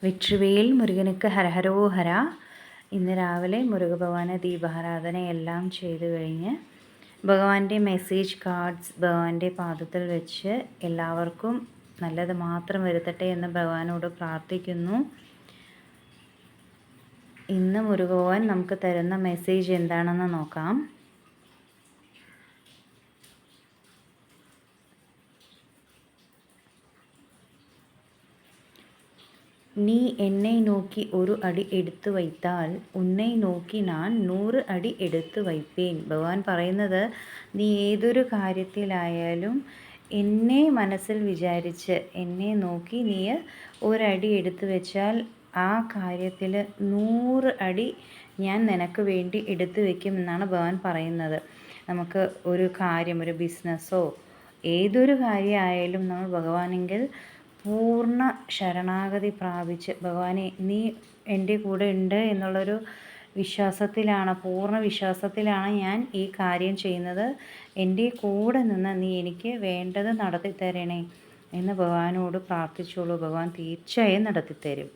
വെട്രിവേൽ മുരുകനുക്ക് ഹരഹരോഹര. ഇന്ന് രാവിലെ മുരുകഭഗവാന് ദീപാരാധനയെല്ലാം ചെയ്തു കഴിഞ്ഞ് ഭഗവാന്റെ മെസ്സേജ് കാർഡ്സ് ഭഗവാന്റെ പാദത്തിൽ വെച്ച് എല്ലാവർക്കും നല്ലത് മാത്രം വരുത്തട്ടെ എന്ന് ഭഗവാനോട് പ്രാർത്ഥിക്കുന്നു. ഇന്ന് മുരുകഭഗവാൻ നമുക്ക് തരുന്ന മെസ്സേജ് എന്താണെന്ന് നോക്കാം. நீ என்னை நோக்கி ஒரு அடி എടുത്തു வைத்தாൽ ഉന്നെ നോക്കി ഞാൻ 100 അടി എടുത്തു വയ്പ്പേൻ. ഭഗവാൻ പറയുന്നത്, നീ ഏതൊരു കാര്യത്തിലായാലും എന്നെ മനസ്സിൽ വിചാരിച്ച് എന്നെ നോക്കി നീ ഒരടി എടുത്തു വെച്ചാൽ ആ കാര്യത്തിൽ 100 അടി ഞാൻ നിനക്ക് വേണ്ടി എടുത്തു വയ്ക്കും എന്നാണ് ഭഗവാൻ പറയുന്നത്. നമുക്ക് ഒരു കാര്യം, ഒരു ബിസിനസ്സോ ഏതൊരു കാര്യമായാലും നമ്മൾ ഭഗവാനെങ്കിൽ പൂർണ്ണ ശരണാഗതി പ്രാപിച്ച് ഭഗവാനെ നീ എൻ്റെ കൂടെ ഉണ്ട് എന്നുള്ളൊരു വിശ്വാസത്തിലാണ്, പൂർണ്ണ വിശ്വാസത്തിലാണ് ഞാൻ ഈ കാര്യം ചെയ്യുന്നത്. എൻ്റെ കൂടെ നിന്ന് നീ എനിക്ക് വേണ്ടത് നടത്തി തരണേ എന്ന് ഭഗവാനോട് പ്രാർത്ഥിച്ചോളൂ. ഭഗവാൻ തീർച്ചയായും നടത്തിത്തരും.